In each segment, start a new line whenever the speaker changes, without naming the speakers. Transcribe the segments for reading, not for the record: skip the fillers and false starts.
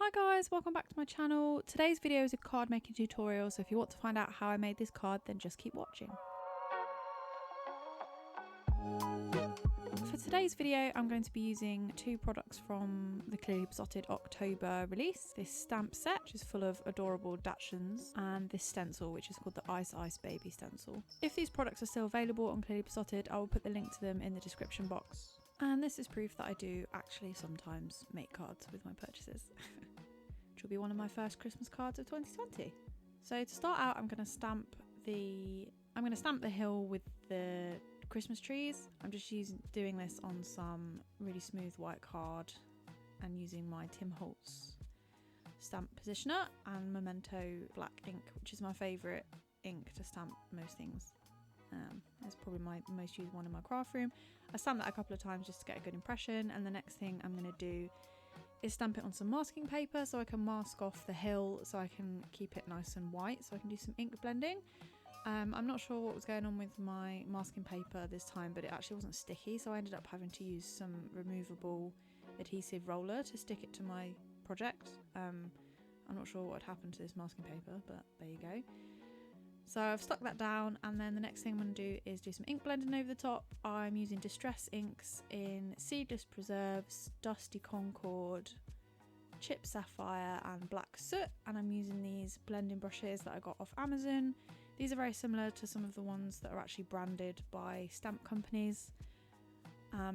Hi guys, welcome back to my channel. Today's video is a card making tutorial, so if you want to find out how I made this card, then just keep watching. For today's video, I'm going to be using two products from the Clearly Besotted October release. This stamp set, which is full of adorable Daschunds, and this stencil, which is called the Ice Ice Baby stencil. If these products are still available on Clearly Besotted, I will put the link to them in the description box. And this is proof that I do actually sometimes make cards with my purchases, which will be one of my first Christmas cards of 2020. So to start out, I'm going to stamp the hill with the Christmas trees. I'm just doing this on some really smooth white card and using my Tim Holtz stamp positioner and Memento black ink, which is my favourite ink to stamp most things. It's probably my most used one in my craft room. I stamped that a couple of times just to get a good impression, and the next thing I'm going to do is stamp it on some masking paper so I can mask off the hill so I can keep it nice and white so I can do some ink blending. I'm not sure what was going on with my masking paper this time, but it actually wasn't sticky, so I ended up having to use some removable adhesive roller to stick it to my project. I'm not sure what had happened to this masking paper, but there you go. So I've stuck that down, and then the next thing I'm going to do is do some ink blending over the top. I'm using distress inks in Seedless Preserves, Dusty Concord, Chip Sapphire and Black Soot, and I'm using these blending brushes that I got off Amazon. These are very similar to some of the ones that are actually branded by stamp companies,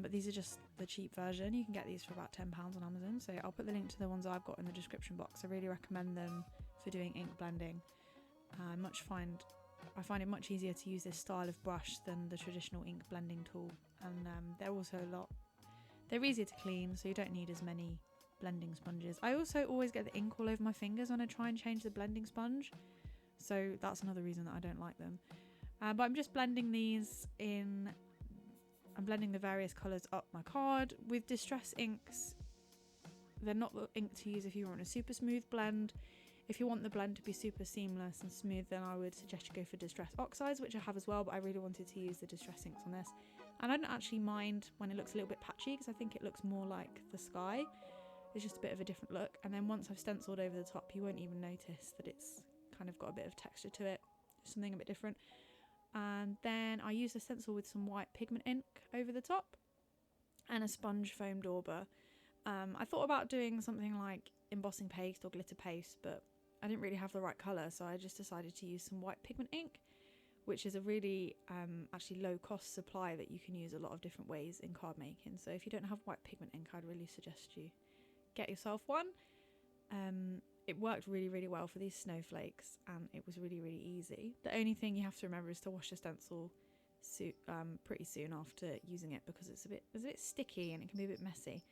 but these are just the cheap version. You can get these for about £10 on Amazon, so I'll put the link to the ones I've got in the description box. I really recommend them for doing ink blending. I find it much easier to use this style of brush than the traditional ink blending tool, and they're easier to clean, so you don't need as many blending sponges. I also always get the ink all over my fingers when I try and change the blending sponge, so that's another reason that I don't like them. But I'm just blending these in. I'm blending the various colours up my card. With distress inks, they're not the ink to use if you want a super smooth blend. If you want the blend to be super seamless and smooth, then I would suggest you go for distress oxides, which I have as well, but I really wanted to use the distress inks on this. And I don't actually mind when it looks a little bit patchy, because I think it looks more like the sky. It's just a bit of a different look. And then once I've stenciled over the top, you won't even notice that it's kind of got a bit of texture to it, something a bit different. And then I use the stencil with some white pigment ink over the top and a sponge foam dauber. I thought about doing something like embossing paste or glitter paste, but I didn't really have the right colour, so I just decided to use some white pigment ink, which is a really actually low cost supply that you can use a lot of different ways in card making. So if you don't have white pigment ink, I'd really suggest you get yourself one. It worked really well for these snowflakes, and it was really easy. The only thing you have to remember is to wash the stencil pretty soon after using it, because it's a bit sticky and it can be a bit messy.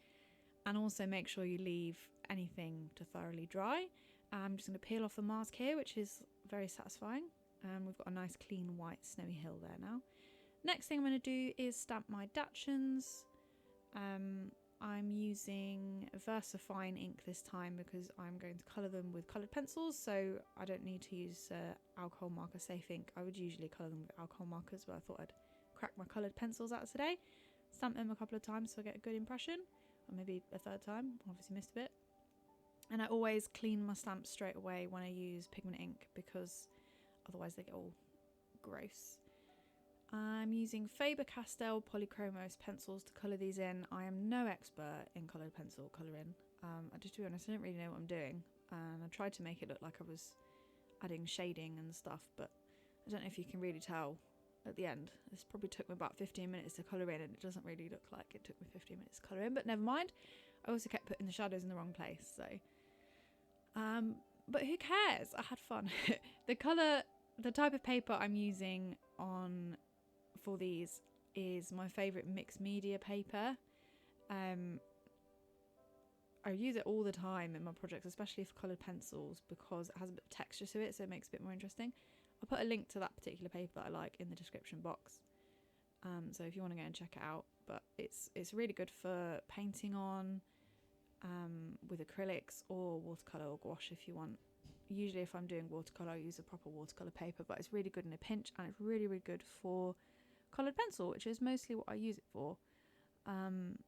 And also make sure you leave anything to thoroughly dry. I'm just going to peel off the mask here, which is very satisfying. We've got a nice clean white snowy hill there now. Next thing I'm going to do is stamp my Daschunds. I'm using VersaFine ink this time because I'm going to colour them with coloured pencils, so I don't need to use alcohol marker safe ink. I would usually colour them with alcohol markers, but I thought I'd crack my coloured pencils out today. Stamp them a couple of times so I get a good impression, or maybe a third time, obviously missed a bit. And I always clean my stamps straight away when I use pigment ink, because otherwise they get all gross. I'm using Faber-Castell Polychromos pencils to colour these in. I am no expert in coloured pencil colouring. Just to be honest, I don't really know what I'm doing. And I tried to make it look like I was adding shading and stuff, but I don't know if you can really tell at the end. This probably took me about 15 minutes to colour in, and it doesn't really look like it took me 15 minutes to colour in, but never mind. I also kept putting the shadows in the wrong place, so but who cares? I had fun. The type of paper I'm using for these is my favourite mixed media paper. I use it all the time in my projects, especially for coloured pencils, because it has a bit of texture to it, so it makes it a bit more interesting. I'll put a link to that particular paper that I like in the description box, so if you want to go and check it out. But it's really good for painting on with acrylics or watercolour or gouache if you want. Usually if I'm doing watercolour, I use a proper watercolour paper, but it's really good in a pinch, and it's really good for coloured pencil, which is mostly what I use it for. And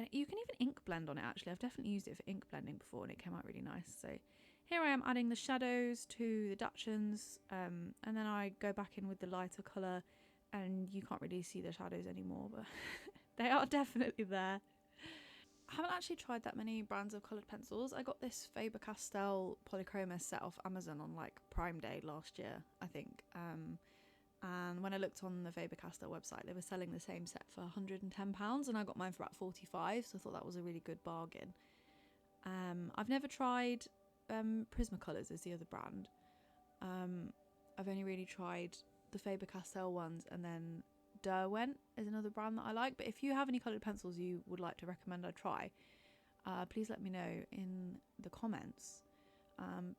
And you can even ink blend on it actually. I've definitely used it for ink blending before and it came out really nice. So here I am adding the shadows to the Dachshunds, and then I go back in with the lighter colour, and you can't really see the shadows anymore, but they are definitely there. I haven't actually tried that many brands of coloured pencils. I got this Faber-Castell Polychroma set off Amazon on like Prime Day last year, I think. And when I looked on the Faber-Castell website, they were selling the same set for £110, and I got mine for about £45, so I thought that was a really good bargain. I've never tried Prismacolors is the other brand. I've only really tried the Faber-Castell ones, and then Derwent is another brand that I like. But if you have any coloured pencils you would like to recommend I try, please let me know in the comments,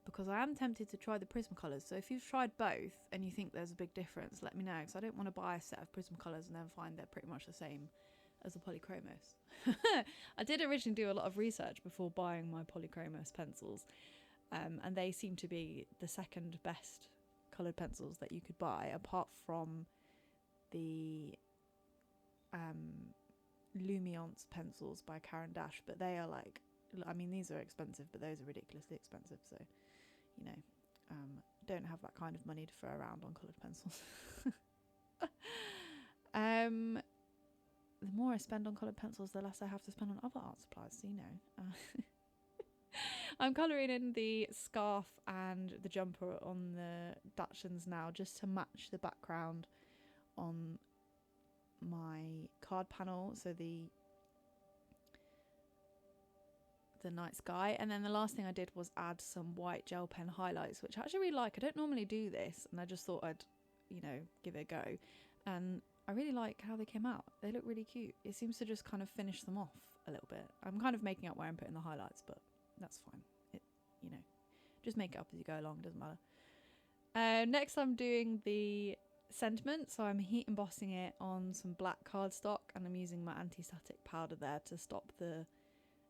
because I am tempted to try the Prismacolors. So if you've tried both and you think there's a big difference, let me know, because I don't want to buy a set of Prismacolors and then find they're pretty much the same as the Polychromos. I did originally do a lot of research before buying my Polychromos pencils, and they seem to be the second best coloured pencils that you could buy, apart from the Lumiance pencils by Canon Dash, but they are like, I mean, these are expensive, but those are ridiculously expensive, so you know, don't have that kind of money to throw around on coloured pencils. The more I spend on coloured pencils, the less I have to spend on other art supplies, so you know. I'm colouring in the scarf and the jumper on the Dachshunds now, just to match the background on my card panel, so the night sky. And then the last thing I did was add some white gel pen highlights, which I actually really like. I don't normally do this, and I just thought I'd, you know, give it a go, and I really like how they came out. They look really cute. It seems to just kind of finish them off a little bit. I'm kind of making up where I'm putting the highlights, but that's fine. It, you know, just make it up as you go along, doesn't matter. Next I'm doing the sentiment, so I'm heat embossing it on some black cardstock, and I'm using my anti-static powder there to stop the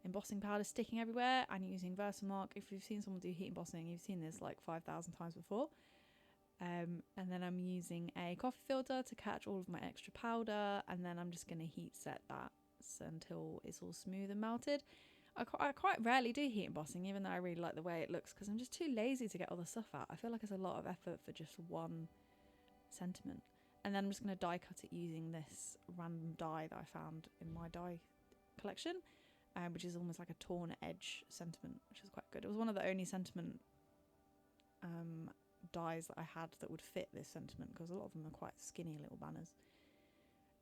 embossing powder sticking everywhere, and using Versamark. If you've seen someone do heat embossing, you've seen this like 5,000 times before. And then I'm using a coffee filter to catch all of my extra powder, and then I'm just going to heat set that until it's all smooth and melted. I quite rarely do heat embossing, even though I really like the way it looks, because I'm just too lazy to get all the stuff out. I feel like it's a lot of effort for just one sentiment. And then I'm just going to die cut it using this random die that I found in my die collection, which is almost like a torn edge sentiment, which is quite good. It was one of the only sentiment dies that I had that would fit this sentiment, because a lot of them are quite skinny little banners.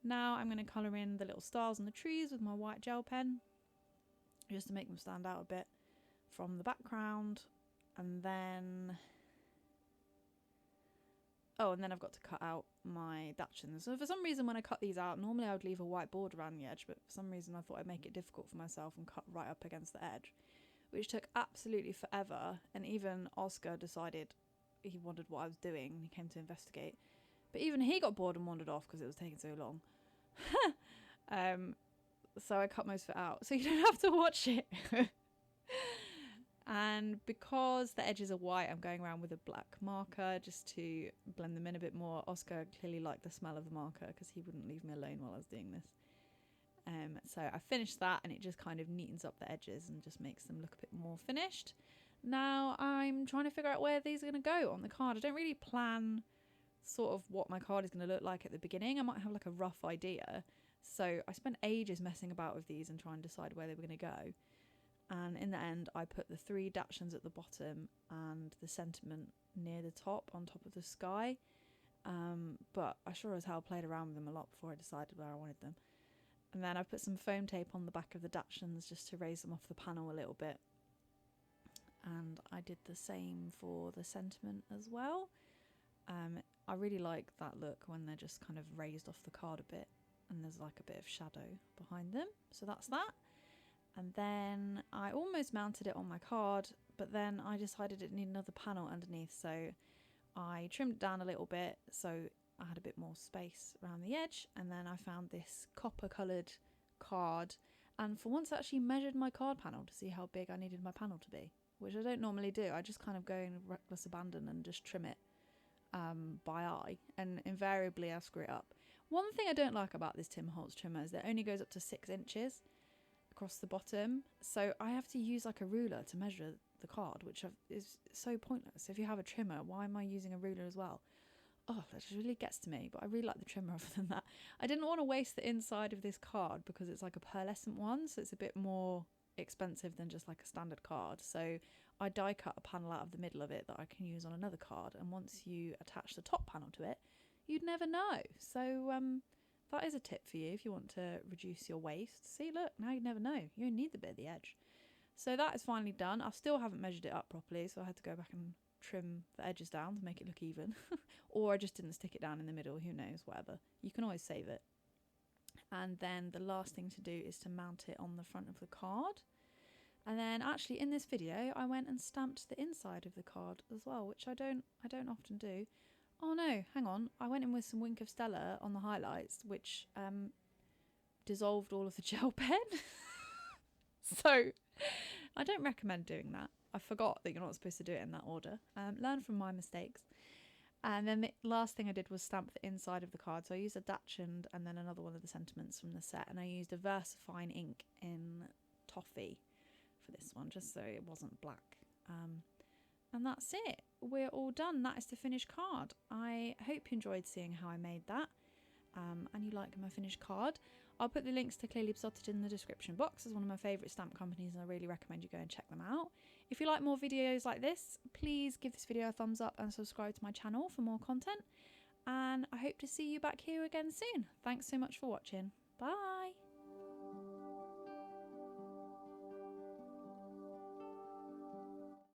Now I'm going to colour in the little stars and the trees with my white gel pen, just to make them stand out a bit from the background. And then I've got to cut out my Dachshunds. So for some reason, when I cut these out, normally I would leave a white border around the edge, but for some reason I thought I'd make it difficult for myself and cut right up against the edge, which took absolutely forever. And even Oscar decided he wondered what I was doing, and he came to investigate. But even he got bored and wandered off because it was taking so long. So I cut most of it out, so you don't have to watch it. And because the edges are white, I'm going around with a black marker just to blend them in a bit more. Oscar clearly liked the smell of the marker, because he wouldn't leave me alone while I was doing this. So I finished that, and it just kind of neatens up the edges and just makes them look a bit more finished. Now I'm trying to figure out where these are going to go on the card. I don't really plan sort of what my card is going to look like at the beginning. I might have like a rough idea. So I spent ages messing about with these and trying to decide where they were going to go. And in the end, I put the 3 Dachshunds at the bottom and the sentiment near the top, on top of the sky. But I sure as hell played around with them a lot before I decided where I wanted them. And then I put some foam tape on the back of the Dachshunds just to raise them off the panel a little bit. And I did the same for the sentiment as well. I really like that look when they're just kind of raised off the card a bit, and there's like a bit of shadow behind them. So that's that. And then I almost mounted it on my card, but then I decided it needed another panel underneath, so I trimmed it down a little bit so I had a bit more space around the edge. And then I found this copper coloured card, and for once I actually measured my card panel to see how big I needed my panel to be, which I don't normally do. I just kind of go in reckless abandon and just trim it by eye, and invariably I screw it up. One thing I don't like about this Tim Holtz trimmer is that it only goes up to 6 inches, across the bottom. So I have to use like a ruler to measure the card, which is so pointless. If you have a trimmer, why am I using a ruler as well? Oh, that just really gets to me, but I really like the trimmer other than that. I didn't want to waste the inside of this card because it's like a pearlescent one, so it's a bit more expensive than just like a standard card. So I die cut a panel out of the middle of it that I can use on another card, and once you attach the top panel to it, you'd never know. So that is a tip for you if you want to reduce your waste. See, look, now you never know. You only need the bit at the edge. So that is finally done. I still haven't measured it up properly, so I had to go back and trim the edges down to make it look even. Or I just didn't stick it down in the middle, who knows, whatever. You can always save it. And then the last thing to do is to mount it on the front of the card. And then actually in this video I went and stamped the inside of the card as well, which I don't often do. Oh no, hang on, I went in with some Wink of Stella on the highlights, which dissolved all of the gel pen. So I don't recommend doing that. I forgot that you're not supposed to do it in that order. Learn from my mistakes. And then the last thing I did was stamp the inside of the card. So I used a Daschund and then another one of the sentiments from the set, and I used a VersaFine ink in toffee for this one, just so it wasn't black. And that's it. We're all done. That is the finished card. I hope you enjoyed seeing how I made that, and you like my finished card. I'll put the links to Clearly Besotted in the description box. It's one of my favourite stamp companies, and I really recommend you go and check them out. If you like more videos like this, please give this video a thumbs up and subscribe to my channel for more content. And I hope to see you back here again soon. Thanks so much for watching. Bye!